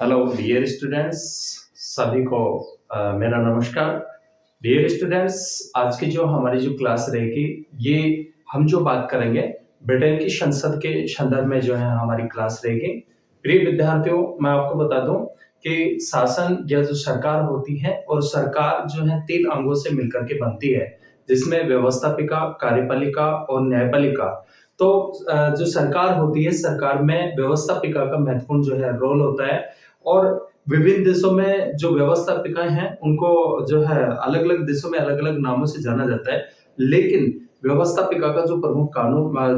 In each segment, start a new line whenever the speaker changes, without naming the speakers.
Hello dear students, सभी को मेरा नमस्कार। डियर स्टूडेंट्स, आज की जो हमारी जो क्लास रहेगी, ये हम जो बात करेंगे ब्रिटेन की संसद के संदर्भ में जो है हमारी क्लास रहेगी। प्रिय विद्यार्थियों, मैं आपको बता दूं कि शासन या जो सरकार होती है, और सरकार जो है 3 अंगों से मिलकर के बनती है, जिसमें व्यवस्थापिका, कार्यपालिका और न्यायपालिका। तो जो सरकार होती है, सरकार में व्यवस्थापिका का महत्वपूर्ण जो है रोल होता है। और विभिन्न देशों में जो व्यवस्थापिका हैं, उनको जो है अलग-अलग देशों में अलग-अलग नामों से जाना जाता है। लेकिन व्यवस्थापिका का जो प्रमुख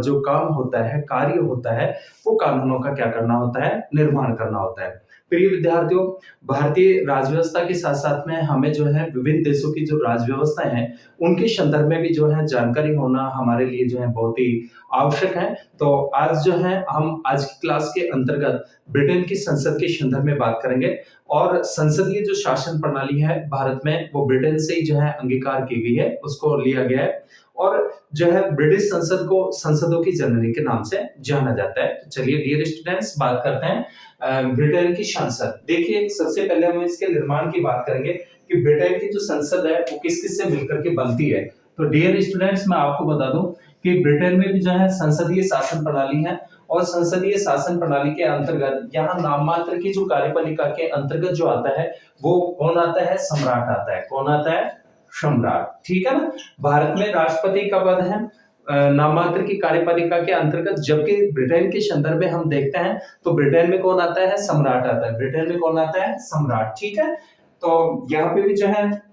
जो काम होता है, कार्य होता है, वो कानूनों का क्या करना होता है? निर्माण करना होता है। प्रिय विद्यार्थियों, भारतीय राज्य व्यवस्था के साथ-साथ में हमें जो है विभिन्न देशों की जो राज्य व्यवस्थाएँ हैं, उनके संदर्भ में भी जो है जानकारी होना हमारे लिए जो है बहुत ही आवश्यक है। तो आज जो है हम आज की क्लास के अंतर्गत ब्रिटेन की संसद के संदर्भ में बात करेंगे। और संसदीय जो शासन प्रणाली है भारत में, वो ब्रिटेन से ही जो है अंगीकार की गई है, उसको लिया गया है। और जो है ब्रिटिश संसद को संसदों की जननी के नाम से जाना जाता है। तो चलिए डियर स्टूडेंट्स, बात करते हैं ब्रिटेन की संसद। देखिए, सबसे पहले हम इसके निर्माण की बात करेंगे कि ब्रिटेन की जो संसद है वो किस किस से मिलकर के बनती है। तो डियर स्टूडेंट्स, मैं आपको बता दूं कि ब्रिटेन में भी जो है संसदीय शासन प्रणाली है। और संसदीय शासन प्रणाली के अंतर्गत यहाँ नाम मात्र की जो कार्यपालिका के अंतर्गत जो आता है, वो कौन आता है? सम्राट आता है। कौन आता है? सम्राट। ठीक है ना। भारत में राष्ट्रपति का पद है नाम मात्र की कार्यपालिका के अंतर्गत, जबकि ब्रिटेन के संदर्भ में हम देखते हैं तो ब्रिटेन में कौन आता है? सम्राट आता है। ब्रिटेन में कौन आता है? सम्राट। ठीक है। तो यहाँ पे भी जो है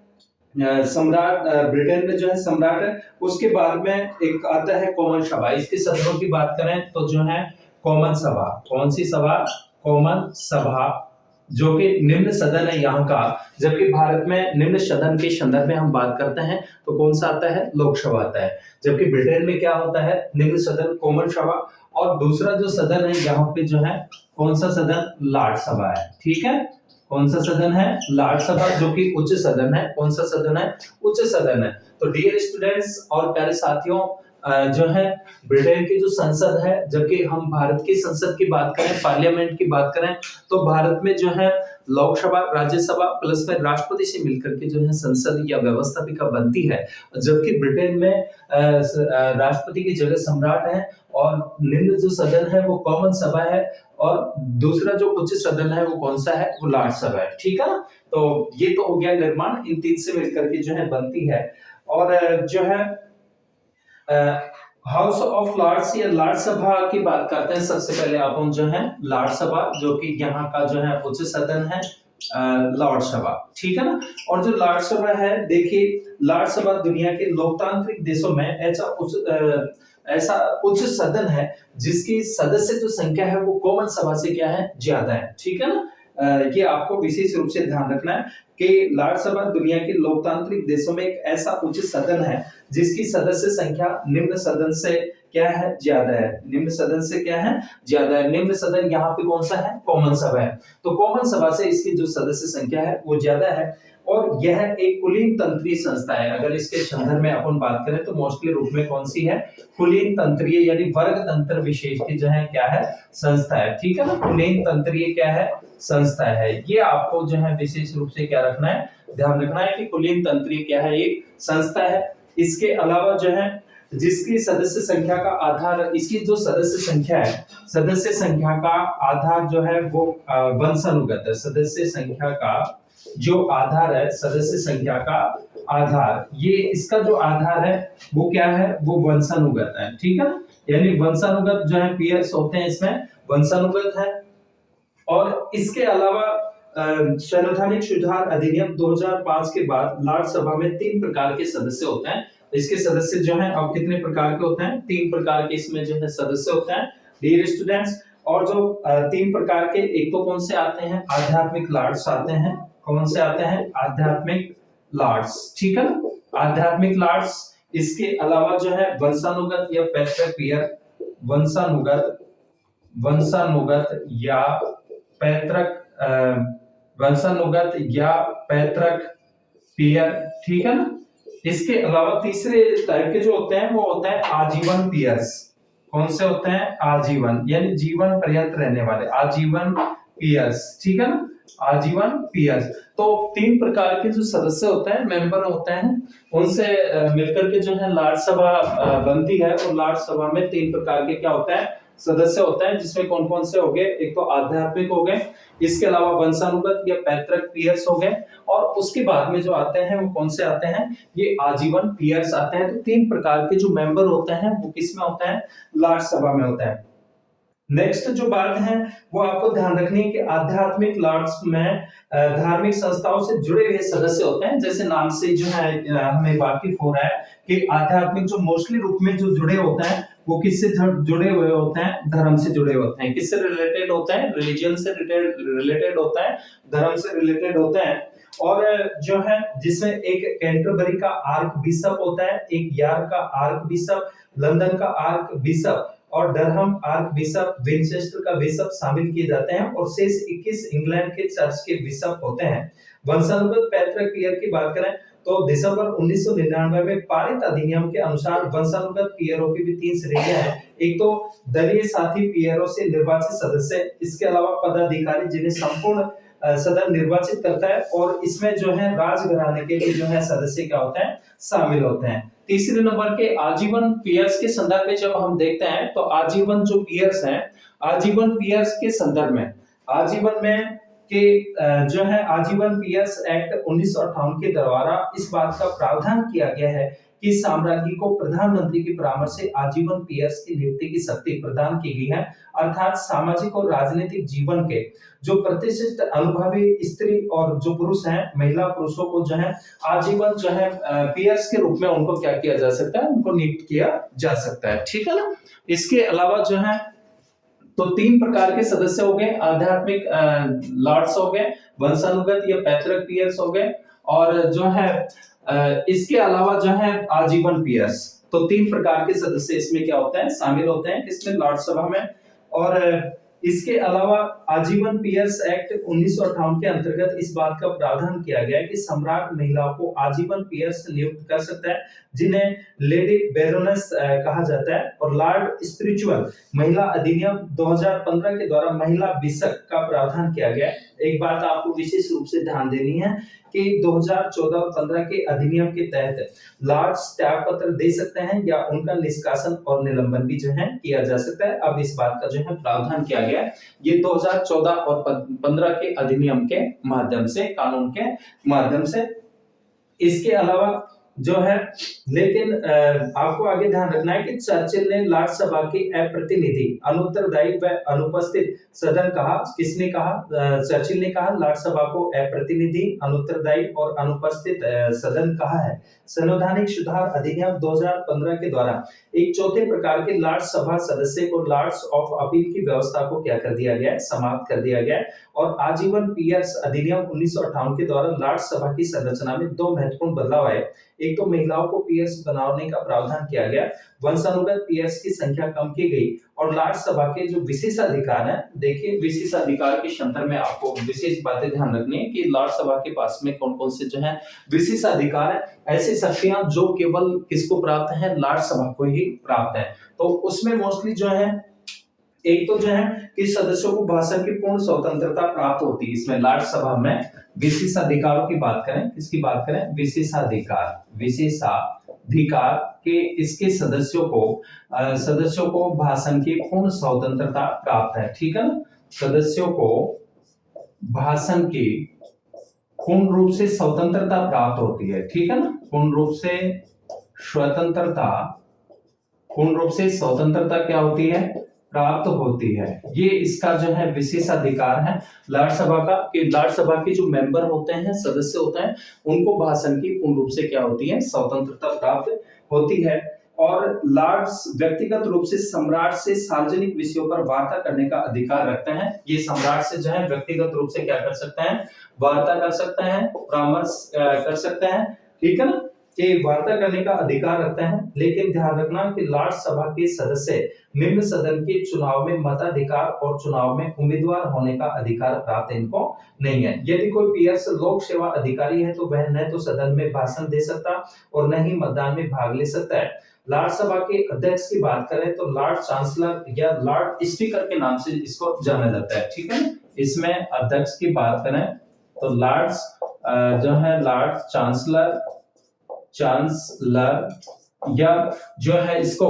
सम्राट, ब्रिटेन में जो है सम्राट है। उसके बाद में एक आता है कॉमन सभा। इसके सदस्यों की बात करें तो जो है कॉमन सभा। कौन सी सभा? कॉमन सभा, जो कि निम्न सदन है यहाँ का। जबकि भारत में निम्न सदन के संदर्भ में हम बात करते हैं तो कौन सा आता है? लोकसभा आता है। जबकि ब्रिटेन में क्या होता है? निम्न सदन, कॉमन सभा। और दूसरा जो सदन है यहाँ पे जो है, कौन सा सदन? लॉर्ड सभा है। ठीक है। कौन सा सदन है? लॉर्ड सभा, जो कि उच्च सदन है। कौन सा सदन है? उच्च सदन है। तो डियर स्टूडेंट्स और प्यारे साथियों, जो है ब्रिटेन की जो संसद है, जबकि हम भारत की संसद की बात करें, पार्लियामेंट की बात करें, तो भारत में जो है लोकसभा, राज्यसभा प्लस में राष्ट्रपति से मिलकर के जो है संसद या व्यवस्थापिका बनती है। जबकि ब्रिटेन में राष्ट्रपति की जगह सम्राट है, और निम्न जो सदन है वो कॉमन सभा है, और दूसरा जो उच्च सदन है वो कौन सा है? वो लॉर्ड सभा है। ठीक है ना। तो ये तो हो गया निर्माण, इन 3 से मिलकर के जो है बनती है। और जो है हाउस ऑफ लॉर्ड्स या लॉर्ड सभा की बात करते हैं। सबसे पहले अपन जो है लॉर्ड सभा, जो कि यहाँ का जो है उच्च सदन है, लॉर्ड सभा। ठीक है ना। और जो लॉर्ड सभा है, देखिए लॉर्ड सभा दुनिया के लोकतांत्रिक देशों में ऐसा उच्च सदन है जिसकी सदस्य जो संख्या है वो कॉमन सभा से क्या है? ज्यादा है। ठीक है ना। ये आपको विशेष रूप से ध्यान रखना है कि लॉर्ड सभा दुनिया के लोकतांत्रिक देशों में एक ऐसा उच्च सदन है जिसकी सदस्य संख्या निम्न सदन से क्या है? ज्यादा है। निम्न सदन से क्या है? ज्यादा है। निम्न सदन यहाँ पे कौन सा है? कॉमन सभा है। तो कॉमन सभा से इसकी जो सदस्य संख्या है वो ज्यादा है। और यह एक कुलीन तंत्रीय संस्था है। अगर इसके संदर्भ में अपन बात करें तो मोस्टली रूप में कौन सी है? कुलीन तंत्रीय, यानी वर्ग तंत्र विशेष की जो है क्या है? संस्था है। ठीक है ना। कुलीन तंत्रीय क्या है? संस्था है। ये आपको जो है विशेष रूप से क्या रखना है? ध्यान रखना है कि कुलीन तंत्रीय क्या है? एक संस्था है। इसके अलावा जो है जिसकी सदस्य संख्या का आधार, इसकी जो सदस्य संख्या है, सदस्य संख्या का आधार जो है वो वंशानुगत है। सदस्य संख्या का जो आधार है, सदस्य संख्या का आधार, ये इसका जो आधार है वो क्या है? वो वंशानुगत है। ठीक है ना। यानी वंशानुगत जो है पीयर्स होते हैं, इसमें वंशानुगत है। और इसके अलावा संवैधानिक सुधार अधिनियम 2005 के बाद लॉर्ड सभा में 3 प्रकार के सदस्य होते हैं। इसके सदस्य जो हैं अब कितने प्रकार के होते हैं? 3 प्रकार के इसमें जो है सदस्य होते हैं डियर स्टूडेंट्स। और जो 3 प्रकार के, एक तो कौन से आते हैं? आध्यात्मिक लॉर्ड्स आते हैं। कौन से आते हैं? आध्यात्मिक लॉर्ड्स। ठीक है ना। आध्यात्मिक लॉर्ड्स। इसके अलावा जो है वंशानुगत या पैतृक पीयर, वंशानुगत या पैतृक वंशानुगत या पैतृक पीयर। ठीक है ना। इसके अलावा तीसरे टाइप के जो होते हैं वो होते हैं आजीवन पीयर्स। कौन से होते हैं? आजीवन, यानी जीवन पर्यंत रहने वाले। आजीवन पीयर्स, ठीक है ना, आजीवन पीयर्स। तो 3 प्रकार के जो सदस्य होते हैं, मेंबर होते हैं, उनसे मिलकर के जो है लार्ड सभा बनती है। और लार्ड सभा में 3 प्रकार के क्या होता है, सदस्य होते हैं, जिसमें कौन कौन से हो गए, एक तो आध्यात्मिक हो गए, इसके अलावा वंशानुगत या पैतृक पीयर्स हो गए, और उसके बाद में जो आते हैं वो कौन से आते हैं, ये आजीवन पीयर्स आते हैं। तो 3 प्रकार के जो मेंबर होते हैं वो किसमें होते हैं, लार्ड सभा में होते हैं। नेक्स्ट जो बात है वो आपको ध्यान रखनी है कि आध्यात्मिक लॉर्ड्स में धार्मिक संस्थाओं से जुड़े हुए सदस्य होते हैं। जैसे नाम से जो है हमें वाकिफ हो रहा है कि आध्यात्मिक जो मोस्टली रूप में जो जुड़े होते हैं वो किससे जुड़े हुए होते हैं, धर्म से जुड़े होते हैं। किससे रिलेटेड होते हैं, रिलीजन से रिलेटेड होता है, धर्म से रिलेटेड होते हैं। और जो है जिसमें एक कैंटरबरी का आर्क बिशप होता है, एक यार्क का आर्क बिशप, लंदन का आर्क बिशप और डरहम आर्क बिशप, विंचेस्टर का बिशप शामिल किए जाते हैं, और शेष 21 इंग्लैंड के चर्च के बिशप होते हैं। वंशानुगत पैतृक पीयर की बात करें तो दिसंबर 1999 में पारित अधिनियम के अनुसार वंशानुगत पीयरों की भी 3 श्रेणियां हैं। एक तो दलीय साथी पीयरों से निर्वाचित सदस्य, इसके अलावा पदाधिकारी जिन्हें संपूर्ण सदन निर्वाचित करता है, और इसमें जो है राजघराने के जो है सदस्य क्या होते हैं, शामिल होते हैं। तीसरे नंबर के आजीवन पीयर्स के संदर्भ में जब हम देखते हैं तो आजीवन जो पीयर्स हैं, आजीवन पीयर्स के संदर्भ में आजीवन में के जो है आजीवन पीयर्स एक्ट 1958 के द्वारा इस बात का प्रावधान किया गया है कि साम्राज्ञी को प्रधानमंत्री के परामर्श से आजीवन पीयर्स की नियुक्ति की शक्ति प्रदान की गई है। अर्थात सामाजिक और राजनीतिक जीवन के जो प्रतिष्ठित अनुभवी स्त्री और जो पुरुष हैं, महिला पुरुषों को जो है आजीवन जो है पीयर्स के रूप में उनको क्या किया जा सकता है, उनको नियुक्त किया जा सकता है, ठीक है ना। इसके अलावा जो है तो 3 प्रकार के सदस्य हो गए, आध्यात्मिक लॉर्ड्स हो गए, वंशानुगत या पैतृक पीयर्स हो गए, और जो है इसके अलावा जो है आजीवन पीयर्स। तो 3 प्रकार के सदस्य इसमें क्या होते हैं, शामिल होते हैं, किसमें, लॉर्ड सभा में। और इसके अलावा आजीवन पीयर्स एक्ट 1958 के अंतर्गत इस बात का प्रावधान किया गया है कि सम्राट महिलाओं को आजीवन पीयर्स नियुक्त कर सकता है, जिन्हें लेडी बेरोनेस कहा जाता है। और लॉर्ड स्पिरिचुअल महिला अधिनियम 2015 के द्वारा महिला बिशप का प्रावधान किया गया है। एक बात आपको विशेष रूप से ध्यान देनी है कि 2014 और 15 के अधिनियम के तहत लॉर्ड्स त्याग पत्र दे सकते हैं या उनका निष्कासन और निलंबन भी जो है किया जा सकता है। अब इस बात का जो है प्रावधान किया गया है, ये 2014 और 15 के अधिनियम के माध्यम से, कानून के माध्यम से। इसके अलावा जो है लेकिन आपको आगे ध्यान रखना है कि चर्चिल ने लॉर्ड सभा की अप्रतिनिधि, अनुत्तरदायी व अनुपस्थित सदन कहा। किसने कहा, चर्चिल ने कहा लॉर्ड सभा को अप्रतिनिधि, अनुत्तरदायी और अनुपस्थित सदन कहा है। संवैधानिक सुधार अधिनियम 2015 के द्वारा एक चौथे प्रकार के लॉर्ड सभा सदस्य को लॉर्ड्स ऑफ अपील की व्यवस्था को क्या कर दिया गया है, समाप्त कर दिया गया है। और आजीवन पीयर्स अधिनियम 1958 के द्वारा लॉर्ड सभा की संरचना में 2 महत्वपूर्ण बदलाव आए। एक तो महिलाओं को पीयर्स बनाने का प्रावधान किया गया, वंशानुगत पीयर्स की संख्या कम की गई, और लॉर्ड सभा के जो विशेषाधिकार है, देखिए विशेषाधिकार के संदर्भ में आपको विशेष बातें ध्यान रखनी है कि लॉर्ड सभा के पास में कौन कौन से जो है विशेषाधिकार है, ऐसी शक्तियां जो केवल किसको प्राप्त है, लॉर्ड सभा को ही प्राप्त है। तो उसमें मोस्टली जो है एक तो जो है कि सदस्यों को भाषण की पूर्ण स्वतंत्रता प्राप्त होती है। इसमें लॉर्ड सभा में विशेषाधिकारों की बात करें, किसकी बात करें, विशेषाधिकार, विशेषाधिकार के इसके सदस्यों को भाषण की पूर्ण स्वतंत्रता प्राप्त है, ठीक है ना। सदस्यों को भाषण की पूर्ण रूप से स्वतंत्रता प्राप्त होती है, ठीक है ना, पूर्ण रूप से स्वतंत्रता क्या होती है, प्राप्त होती है। ये इसका जो है विशेषाधिकार है लॉर्ड सभा का, कि लॉर्ड सभा के जो मेंबर होते हैं, सदस्य होते हैं, उनको भाषण की पूर्ण रूप से क्या होती है, स्वतंत्रता प्राप्त होती है। और लॉर्ड्स व्यक्तिगत रूप से सम्राट से सार्वजनिक विषयों पर वार्ता करने का अधिकार रखते हैं। ये सम्राट से जो है व्यक्तिगत रूप से क्या कर सकते हैं, वार्ता कर सकते हैं, परामर्श कर सकते हैं, ठीक है ना, कि वार्ता करने का अधिकार रखते हैं। लेकिन ध्यान रखना कि लॉर्ड सभा के सदस्य निम्न सदन के चुनाव में मताधिकार और चुनाव में उम्मीदवार होने का अधिकार प्राप्त इनको नहीं है। यदि कोई पीयर्स लोक सेवा अधिकारी है तो वह न तो सदन में भाषण दे सकता और न ही मतदान में भाग ले सकता है। लॉर्ड सभा के अध्यक्ष की बात करें तो लॉर्ड चांसलर या लॉर्ड स्पीकर के नाम से इसको जाना जाता है, ठीक है। इसमें अध्यक्ष की बात करें तो लॉर्ड्स जो है लॉर्ड चांसलर या जो है इसको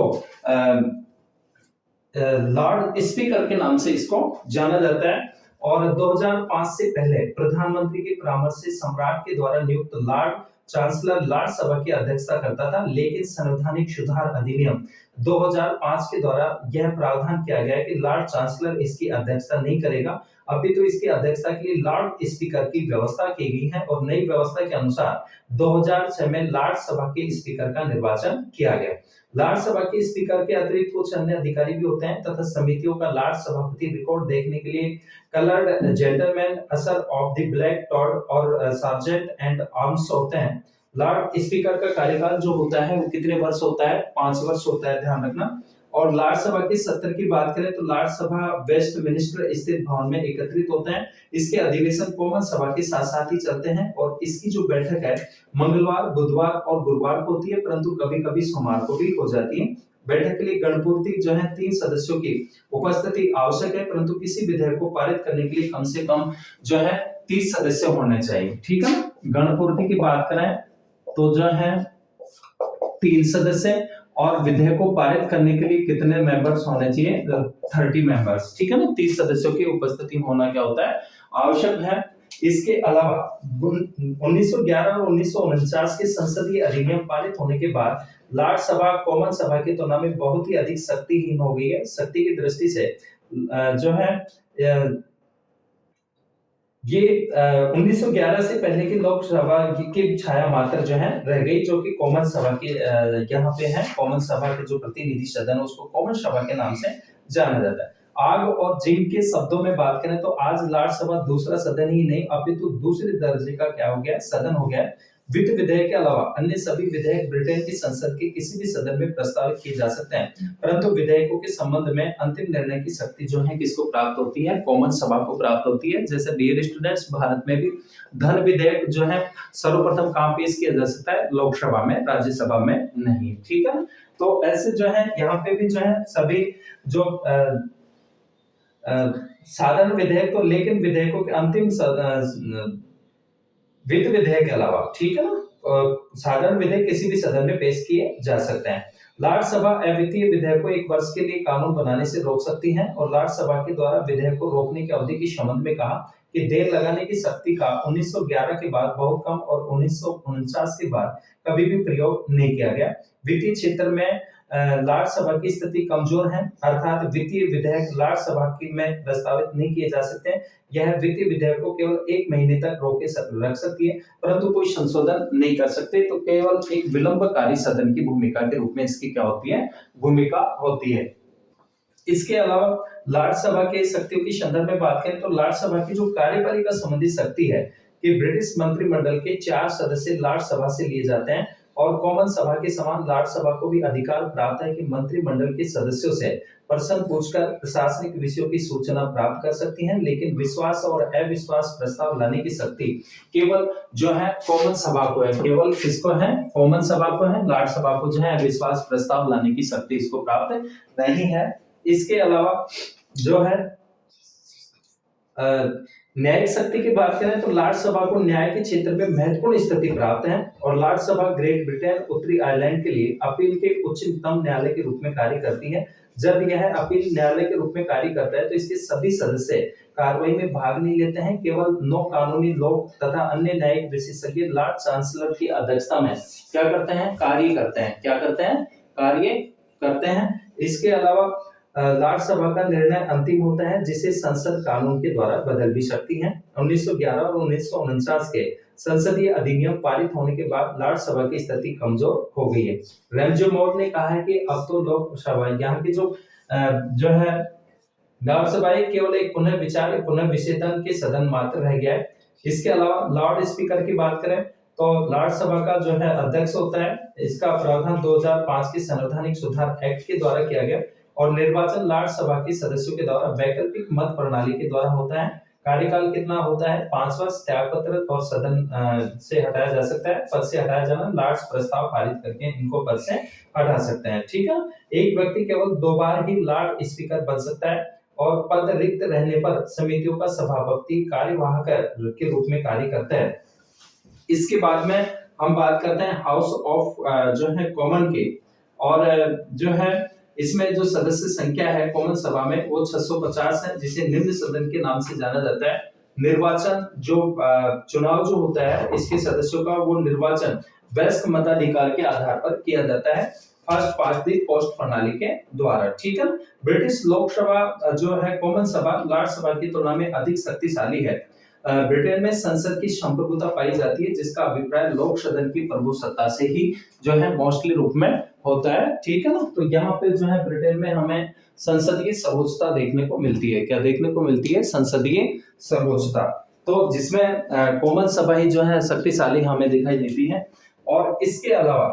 लॉर्ड स्पीकर के नाम से इसको जाना जाता है। और 2005 से पहले प्रधानमंत्री के परामर्श से सम्राट के द्वारा नियुक्त लॉर्ड चांसलर लॉर्ड सभा की अध्यक्षता करता था, लेकिन संवैधानिक सुधार अधिनियम 2005 के द्वारा यह प्रावधान किया गया कि लॉर्ड चांसलर इसकी अध्यक्षता नहीं करेगा, अपितु इसकी अध्यक्षता के लिए लॉर्ड स्पीकर की व्यवस्था की गई है। और नई व्यवस्था के अनुसार 2006 में लॉर्ड सभा के स्पीकर का निर्वाचन किया गया। लॉर्ड सभा के स्पीकर के अतिरिक्त कुछ अन्य अधिकारी भी होते हैं तथा समितियों का लॉर्ड सभापति रिकॉर्ड देखने के लिए कलर्ड जेंटलमैन, असर ऑफ द ब्लैक टॉड और सार्जेंट एंड आर्म्स होते हैं। लॉर्ड स्पीकर का कार्यकाल जो होता है वो कितने वर्ष होता है? 5 वर्ष होता है, ध्यान रखना। और लॉर्ड सभा के सत्र की बात करें तो लॉर्ड सभा वेस्टमिनिस्टर स्थित भवन में एकत्रित होते हैं। इसके अधिवेशन कॉमन सभा के साथ साथ ही चलते हैं और इसकी जो बैठक है मंगलवार, बुधवार और गुरुवार को होती है, परंतु कभी-कभी सोमवार को भी हो जाती है। बैठक के लिए गणपूर्ति जो है 3 सदस्यों की उपस्थिति आवश्यक है, परंतु किसी विधेयक को पारित करने के लिए कम से कम जो है 30 सदस्य होने चाहिए, ठीक है। गणपूर्ति की बात करें तो जो है 3 सदस्य और विधेयक को पारित करने के लिए कितने मेंबर्स होने चाहिए? 30 मेंबर्स, ठीक है ना। 30 सदस्यों की उपस्थिति होना क्या होता है? आवश्यक है। इसके अलावा 1911 और 1949 के संसदीय अधिनियम पारित होने के बाद लॉर्ड सभा कॉमन सभा की तुलना में बहुत ही अधिक शक्तिहीन हो गई है। शक्ति की दृष्टि से जो है ये 1911 से पहले की लोकसभा की छाया मात्र जो है रह गई, जो कि कॉमन सभा के यहाँ पे है। कॉमन सभा के जो प्रतिनिधि सदन है उसको कॉमन सभा के नाम से जाना जाता है। आग और जिन के शब्दों में बात करें तो आज लॉर्ड सभा दूसरा सदन ही नहीं अपितु दूसरे दर्जे का क्या हो गया? सदन हो गया। वित्त विधेयक के अलावा अन्य सभी विधेयक ब्रिटेन की संसद के किसी भी सदन में प्रस्तावित किए जा सकते हैं, परंतु विधेयकों के संबंध में अंतिम निर्णय की शक्ति जो है किसको प्राप्त होती है? कॉमन सभा को प्राप्त होती है। जैसे डियर स्टूडेंट्स, भारत में भी धन विधेयक जो है सर्वप्रथम कहां पेश किया जा सकता है? लोकसभा में, राज्यसभा में नहीं, ठीक है। तो ऐसे जो है यहाँ पे भी जो है सभी जो साधारण विधेयक तो, लेकिन विधेयकों के अंतिम वित्त विधेयक के अलावा, ठीक है ना, साधारण विधेयक किसी भी सदन में पेश किए जा सकते हैं। लॉर्ड सभा अवित्तीय विधेयक को 1 वर्ष के लिए कानून बनाने से रोक सकती है और लॉर्ड सभा के द्वारा विधेयक को रोकने की अवधि के संबंध में कहा कि देर लगाने की शक्ति का 1911 के बाद बहुत कम और 1949 के बाद कभी भी प्रयोग नहीं किया गया। वित्तीय क्षेत्र में लॉर्ड सभा की स्थिति कमजोर है, अर्थात वित्तीय विधेयक लॉर्ड सभा की में प्रस्तावित नहीं किए जा सकते। यह वित्तीय विधेयक को केवल 1 महीने तक रोके रख सकती है, परंतु कोई संशोधन नहीं कर सकते। तो केवल एक विलंबकारी सदन की भूमिका के रूप में इसकी क्या होती है? भूमिका होती है। इसके अलावा लॉर्ड सभा के शक्तियों की संदर्भ में बात करें तो लॉर्ड सभा की जो कार्यपालिका संबंधी शक्ति है कि ब्रिटिश मंत्रिमंडल के 4 सदस्य लॉर्ड सभा से लिए जाते हैं और कॉमन सभा के समान लॉर्ड सभा को भी अधिकार प्राप्त है कि मंत्रिमंडल के सदस्यों से प्रश्न पूछकर प्रशासनिक विषयों की सूचना प्राप्त कर सकती हैं, लेकिन विश्वास और अविश्वास प्रस्ताव लाने की शक्ति केवल जो है कॉमन सभा को है। केवल किसको है? कॉमन सभा को है। लॉर्ड सभा को जो है अविश्वास प्रस्ताव लाने की शक्ति इसको प्राप्त नहीं है। इसके अलावा जो है न्यायिक शक्ति की बात करें तो लॉर्ड सभा को न्याय के क्षेत्र में महत्वपूर्ण स्थिति प्राप्त है और लॉर्ड सभा ग्रेट ब्रिटेन, उत्तरी आयरलैंड के लिए अपील के उच्चतम न्यायालय के रूप में कार्य करती है। जब यह अपील न्यायालय के रूप में कार्य करता है तो इसके सभी सदस्य कार्रवाई में भाग नहीं लेते हैं। केवल 9 कानूनी लोग तथा अन्य न्यायिक विशेषज्ञ लॉर्ड चांसलर की अध्यक्षता में क्या करते हैं? कार्य करते हैं। क्या करते हैं? कार्य करते हैं। इसके अलावा लॉर्ड सभा का निर्णय अंतिम होता है, जिसे संसद कानून के द्वारा बदल भी सकती है। 1911 और 1949 के संसदीय अधिनियम पारित होने के बाद लॉर्ड सभा की स्थिति कमजोर हो गई है। रैमजे मोर ने कहा है कि अब तो लोकसभा यहाँ की जो है लॉर्ड सभा केवल एक पुनर्विचार, पुनर्विवेचन के सदन मात्र रह गया है। इसके अलावा लॉर्ड स्पीकर की बात करें तो लॉर्ड सभा का जो है अध्यक्ष होता है। इसका प्रावधान 2005 के संवैधानिक सुधार एक्ट के द्वारा किया गया और निर्वाचन लॉर्ड सभा के सदस्यों के द्वारा वैकल्पिक मत प्रणाली के द्वारा होता है।
कार्यकाल कितना होता है 5 वर्ष। त्यागपत्र और सदन से हटाया जा सकता है, पद से हटाया जाना, लॉर्ड्स प्रस्ताव पारित करके इनको पद से हटा सकते हैं। ठीक है, एक व्यक्ति केवल 2 बार ही लॉर्ड स्पीकर बन सकता है और पद रिक्त रहने पर समितियों का सभापति कार्यवाहक के रूप में कार्य करता है। इसके बाद में हम बात करते हैं हाउस ऑफ जो है कॉमन की, और जो है इसमें जो सदस्य संख्या है कॉमन सभा में वो 650 है, जिसे निम्न सदन के नाम से जाना जाता है। निर्वाचन जो चुनाव जो होता है इसके सदस्यों का, वो निर्वाचन वयस्क मताधिकार के आधार पर किया जाता है, फर्स्ट पास्ट द पोस्ट प्रणाली के द्वारा। ठीक है, ब्रिटिश लोकसभा जो है कॉमन सभा लॉर्ड सभा की तुलना में अधिक शक्तिशाली है। ब्रिटेन में संसद की संप्रभुता पाई जाती है, जिसका अभिप्राय लोक सदन की प्रभु सत्ता से ही जो है मोस्टली रूप में होता है। ठीक है ना, तो यहाँ पे जो है ब्रिटेन में हमें संसदीय सर्वोच्चता देखने को मिलती है। क्या देखने को मिलती है? संसदीय सर्वोच्चता। तो जिसमें कॉमन सभा ही जो है शक्तिशाली हमें दिखाई देती है। और इसके अलावा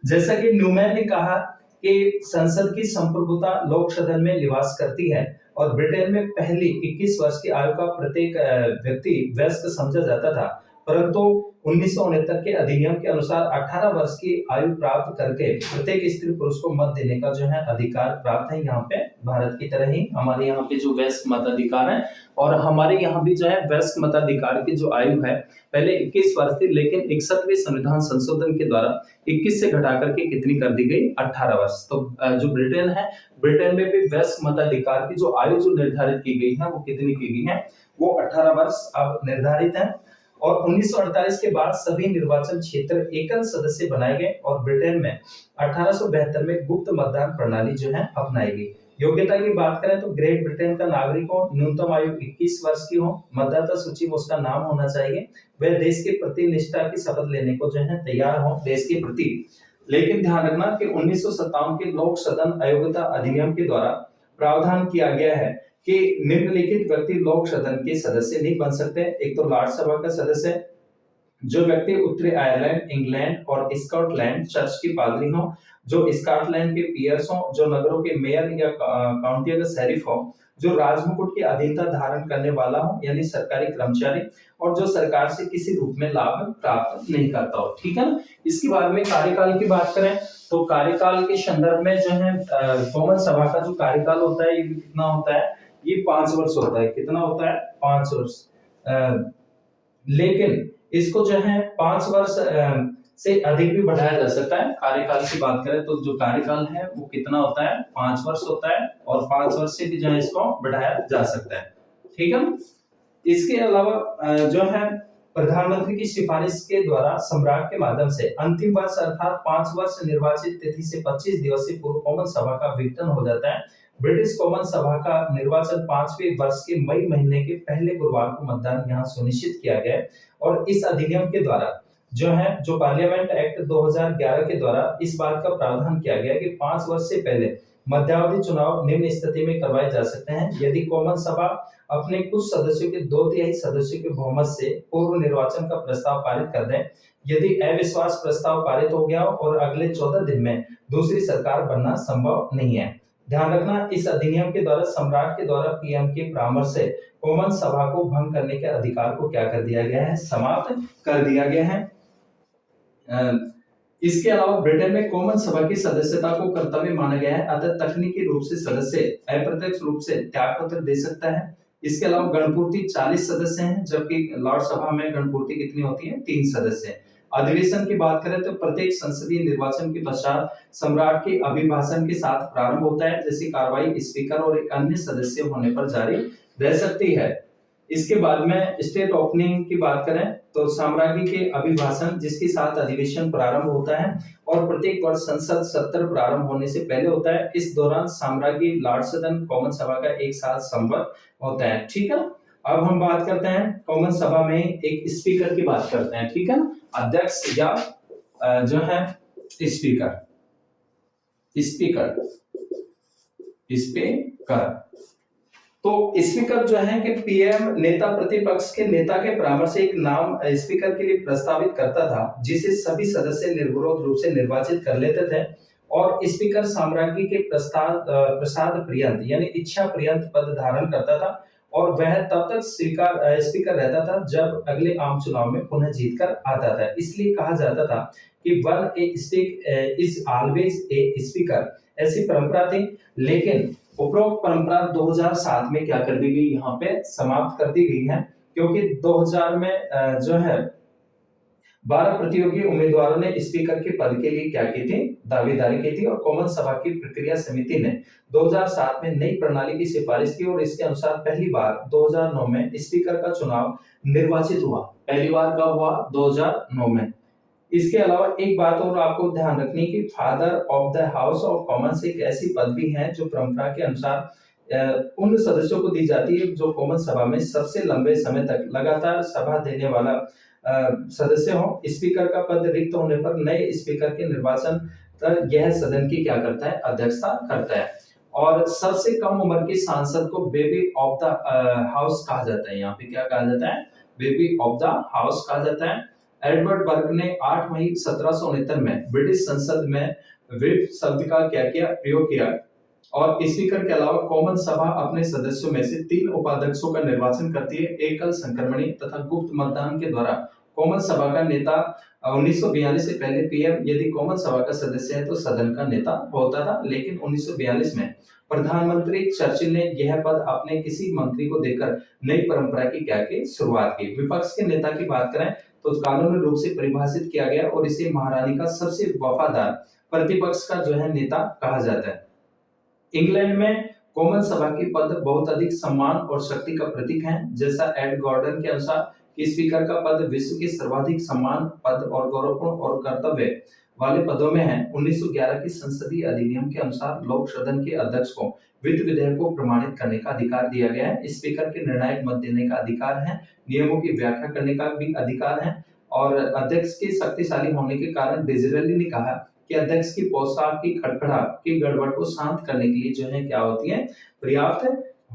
जैसा कि न्यूमैन ने कहा कि संसद की संप्रभुता लोक सदन में निवास करती है और ब्रिटेन में पहली 21 वर्ष की आयु का प्रत्येक व्यक्ति वयस्क समझा जाता था, परंतु 1969 के अधिनियम के अनुसार 18 वर्ष की आयु प्राप्त करके प्रत्येक स्त्री पुरुष को मत देने का जो है अधिकार प्राप्त है। यहाँ पे भारत की तरह ही हमारे यहाँ पे जो वयस्क मताधिकार है, और हमारे यहाँ भी जो है वयस्क मताधिकार की जो आयु है पहले 21 वर्ष थी, लेकिन 61वें संविधान संशोधन के द्वारा 21 से घटा करके कितनी कर दी गई? 18 वर्ष। तो जो ब्रिटेन है, ब्रिटेन में भी वयस्क मताधिकार की जो आयु जो निर्धारित की गई है वो कितनी की गई है? वो 18 वर्ष अब निर्धारित है। और 1948 के बाद सभी निर्वाचन क्षेत्र एकल सदस्य बनाए गए और ब्रिटेन में 1872 में गुप्त मतदान प्रणाली जो है अपनाई गई। योग्यता की बात करें तो ग्रेट ब्रिटेन का नागरिक हो, न्यूनतम आयु 21 वर्ष की हो, मतदाता सूची में उसका नाम होना चाहिए, वह देश के प्रति निष्ठा की शपथ लेने को जो है तैयार हो देश के प्रति। लेकिन ध्यान रखना कि 1957 के लोक सदन अयोग्यता अधिनियम के द्वारा प्रावधान किया गया है कि निम्नलिखित व्यक्ति लोक सदन के सदस्य नहीं बन सकते। एक तो लॉर्ड सभा का सदस्य, जो व्यक्ति उत्तरी आयरलैंड, इंग्लैंड और स्कॉटलैंड चर्च की पादरी हो, जो स्कॉटलैंड के पियर्स हो, जो नगरों के मेयर या काउंटी का शेरिफ हो, जो राजमुकुट की अधीनता धारण करने वाला हो यानी सरकारी कर्मचारी, और जो सरकार से किसी रूप में लाभ प्राप्त नहीं करता हो। ठीक है ना। इसके बाद में कार्यकाल की बात करें तो कार्यकाल के संदर्भ में जो है कॉमन सभा का जो कार्यकाल होता है ये कितना होता है? ये 5 वर्ष होता है। कितना होता है? 5 वर्ष। लेकिन इसको जो है 5 वर्ष से अधिक भी बढ़ाया जा सकता है। कार्यकाल की बात करें तो जो कार्यकाल है वो कितना होता है? 5 वर्ष होता है, और 5 वर्ष से भी जो है इसको बढ़ाया जा सकता है। ठीक है। इसके अलावा जो है प्रधानमंत्री की सिफारिश के द्वारा सम्राट के माध्यम से अंतिम वर्ष अर्थात 5 वर्ष निर्वाचित तिथि से 25 दिवस से पूर्व कॉमन सभा का विघटन हो जाता है। ब्रिटिश कॉमन सभा का निर्वाचन 5वें वर्ष के मई महीने के पहले गुरुवार को मतदान यहाँ सुनिश्चित किया गया है। और इस अधिनियम के द्वारा जो पार्लियामेंट एक्ट 2011 के द्वारा इस बात का प्रावधान किया गया कि 5 वर्ष से पहले मध्यावधि चुनाव निम्न स्थिति में करवाए जा सकते हैं यदि कॉमन सभा अपने कुछ सदस्यों के 2/3 सदस्यों के बहुमत से पूर्व निर्वाचन का प्रस्ताव पारित कर दें, यदि अविश्वास प्रस्ताव पारित हो गया और अगले 14 दिन में दूसरी सरकार बनना संभव नहीं है। ध्यान रखना, इस अधिनियम के द्वारा सम्राट के द्वारा पीएम के परामर्श से कॉमन सभा को भंग करने के अधिकार को क्या कर दिया गया है? समाप्त कर दिया गया है। इसके अलावा ब्रिटेन में कॉमन सभा की सदस्यता को कर्तव्य माना गया है, अतः तकनीकी रूप से सदस्य अप्रत्यक्ष रूप से त्यागपत्र दे सकता है। इसके अलावा गणपूर्ति 40 सदस्य हैं, जबकि लॉर्ड सभा में गणपूर्ति कितनी होती है? 3 सदस्य। अधिवेशन की बात करें तो प्रत्येक संसदीय निर्वाचन के पश्चात सम्राट के अभिभाषण के साथ प्रारंभ होता है, जैसी कार्रवाई स्पीकर और एक अन्य सदस्य होने पर जारी रह सकती है। इसके बाद में स्टेट ओपनिंग की बात करें तो साम्राज्ञी के अभिभाषण जिसके साथ अधिवेशन प्रारंभ होता है और प्रत्येक वर्ष संसद सत्र प्रारंभ होने से पहले होता है। इस दौरान साम्राज्ञी लॉर्ड सदन कॉमन सभा का एक साथ संवाद होता है। ठीक है। अब हम बात करते हैं कॉमन सभा में एक स्पीकर की बात करते हैं। ठीक है, अध्यक्ष या जो है स्पीकर। तो स्पीकर जो है कि पीएम नेता प्रतिपक्ष के नेता के परामर्श से एक नाम स्पीकर के लिए प्रस्तावित करता था, जिसे सभी सदस्य निर्विरोध रूप से निर्वाचित कर लेते थे। और स्पीकर साम्राज्ञी के प्रसाद पर्यंत यानी इच्छा पर्यंत पद धारण करता था और वह तब तक स्पीकर रहता था जब अगले आम चुनाव में पुनः जीतकर आता था। इसलिए कहा जाता था कि one A speak is always a speaker. ऐसी परंपरा थी, लेकिन उपरोक्त परंपरा 2007 में क्या कर दी गई, यहाँ पे समाप्त कर दी गई है, क्योंकि 2000 में जो है 12 प्रतियोगी उम्मीदवारों ने स्पीकर के पद के लिए क्या की थी, दावेदारी की थी, और कॉमन सभा की प्रक्रिया समिति ने 2007 में नई प्रणाली की सिफारिश की और इसके अनुसार पहली बार 2009 में स्पीकर का चुनाव निर्वाचित हुआ। पहली बार कब हुआ, 2009 में। इसके अलावा एक बात और आपको ध्यान रखनी कि father of the house of Commons एक ऐसी पदवी है जो परंपरा के अनुसार उन सदस्यों को दी जाती है जो कॉमन सभा में सबसे लंबे समय तक लगातार सभा देने वाला सदस्य हो। स्पीकर का पद रिक्त होने पर नए स्पीकर के निर्वाचन तक यह सदन की क्या करता है, अध्यक्षता करता है। और सबसे कम उम्र के सांसद को बेबी ऑफ द हाउस कहा जाता है। यहाँ पे क्या कहा जाता है, बेबी ऑफ द हाउस कहा जाता है। एडवर्ड बर्ग ने 8 मई 1769 में ब्रिटिश संसद में व्हिप शब्द का क्या किया, प्रयोग किया, और स्पीकर के अलावा कॉमन सभा अपने सदस्यों में से 3 उपाध्यक्षों का निर्वाचन करती है। एकल संक्रमणी तथा गुप्त मतदान के द्वारा कॉमन सभा का नेता 1942 से पहले पीएम यदि कॉमन सभा का सदस्य है तो सदन का नेता होता था, लेकिन 1942 में प्रधानमंत्री चर्चिल ने यह पद अपने किसी मंत्री को देकर नई परंपरा की क्या की शुरुआत की। विपक्ष के नेता की बात करें तो कानूनी रूप से परिभाषित किया गया और इसे महारानी का सबसे वफादार प्रतिपक्ष का जो है नेता कहा जाता है। इंग्लैंड में कॉमन सभा की पद बहुत अधिक सम्मान और शक्ति का प्रतीक है। जैसा एड गॉर्डन के अनुसार कि स्पीकर का पद विश्व के सर्वाधिक सम्मान पद और गौरवपूर्ण और कर्तव्य वाले पदों में है। 1911 की संसदीय अधिनियम के अनुसार लोक सदन के अध्यक्ष को वित्त विधेयक को प्रमाणित करने का अधिकार दिया गया है। स्पीकर के निर्णायक मत देने का अधिकार है, नियमों की व्याख्या करने का भी अधिकार है, और अध्यक्ष के शक्तिशाली होने के कारण डिजिटली ने कहा कि अध्यक्ष की पोशाक की खड़खड़ाहट की गड़बड़ को शांत करने के लिए जो है क्या होती है, पर्याप्त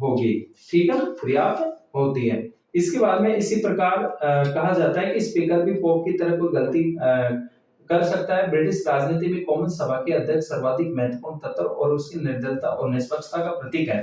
होगी। ठीक है ना, पर्याप्त होती है। इसके बाद में इसी प्रकार कहा जाता है कि स्पीकर भी पोप की तरह कोई गलती कर सकता है। ब्रिटिश राजनीति में कॉमन सभा के अध्यक्ष सर्वाधिक महत्वपूर्ण तत्व और उसकी निर्दलता और निष्पक्षता का प्रतीक है।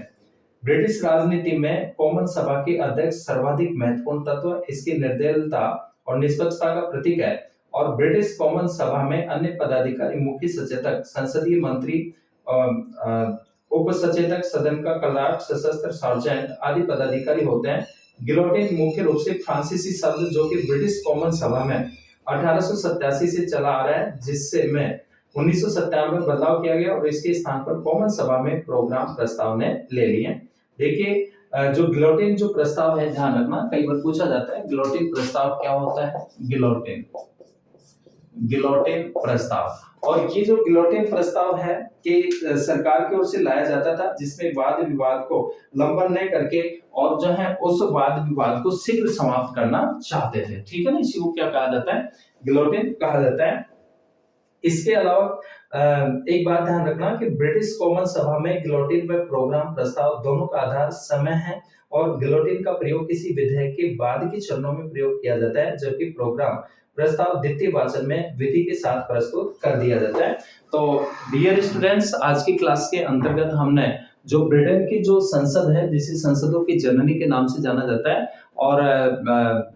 ब्रिटिश राजनीति में कॉमन सभा के अध्यक्ष सर्वाधिक महत्वपूर्ण तत्व, इसकी निर्दलता और निष्पक्षता का प्रतीक है। और ब्रिटिश कॉमन सभा में अन्य पदाधिकारी, मुख्य सचेतक, संसदीय मंत्री, उप सचेतक, सदन का क्लर्क, सशस्त्र सार्जेंट आदि पदाधिकारी होते हैं। गिलोटिन मुख्य रूप से फ्रांसीसी शब्द जो कि ब्रिटिश कॉमन सभा में 1887 से चला आ रहा है, जिससे में 1997 में बदलाव किया गया और इसके स्थान पर कॉमन सभा में प्रोग्राम प्रस्ताव ने ले लिए। देखिए जो गिलोटिन जो प्रस्ताव है, ध्यान रखना, कई बार पूछा जाता है गिलोटिन प्रस्ताव क्या होता है। गिलोटिन प्रस्ताव, और ये जो गिलोटिन प्रस्ताव है कि सरकार की ओर से लाया जाता था, जिसमें वाद विवाद को लंबन न करके और जो है उस वाद विवाद को शीघ्र समाप्त करना चाहते थे। ठीक है ना, इसी को क्या कहा जाता है, गिलोटिन कहा जाता है। इसके अलावा एक बात ध्यान रखना कि ब्रिटिश कॉमन सभा में गिलोटिन व प्रोग्राम प्रस्ताव दोनों का आधार समय है, और गिलोटिन का प्रयोग किसी विधेयक के बाद के चरणों में प्रयोग किया जाता है, जबकि प्रोग्राम प्रस्ताव द्वितीय वाचन में विधि के साथ प्रस्तुत कर दिया जाता है। तो डियर स्टूडेंट्स, आज की क्लास के अंतर्गत हमने जो ब्रिटेन की जो संसद है, जिसे संसदों की जननी के नाम से जाना जाता है, और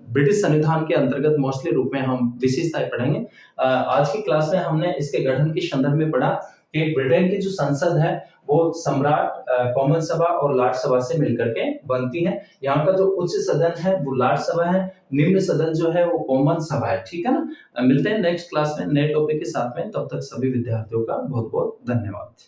ब्रिटिश संविधान के अंतर्गत मोस्टली रूप में हम विशेषताएं पढ़ेंगे। आज की क्लास में हमने इसके गठन के संदर्भ में पढ़ा कि ब्रिटेन की जो संसद है वो सम्राट, कॉमन सभा और लॉर्ड सभा से मिलकर के बनती है। यहाँ का जो उच्च सदन है वो लॉर्ड सभा है, निम्न सदन जो है वो कॉमन सभा है। ठीक है ना, मिलते हैं नेक्स्ट क्लास में नए टॉपिक के साथ में। तब तक सभी विद्यार्थियों का बहुत बहुत धन्यवाद।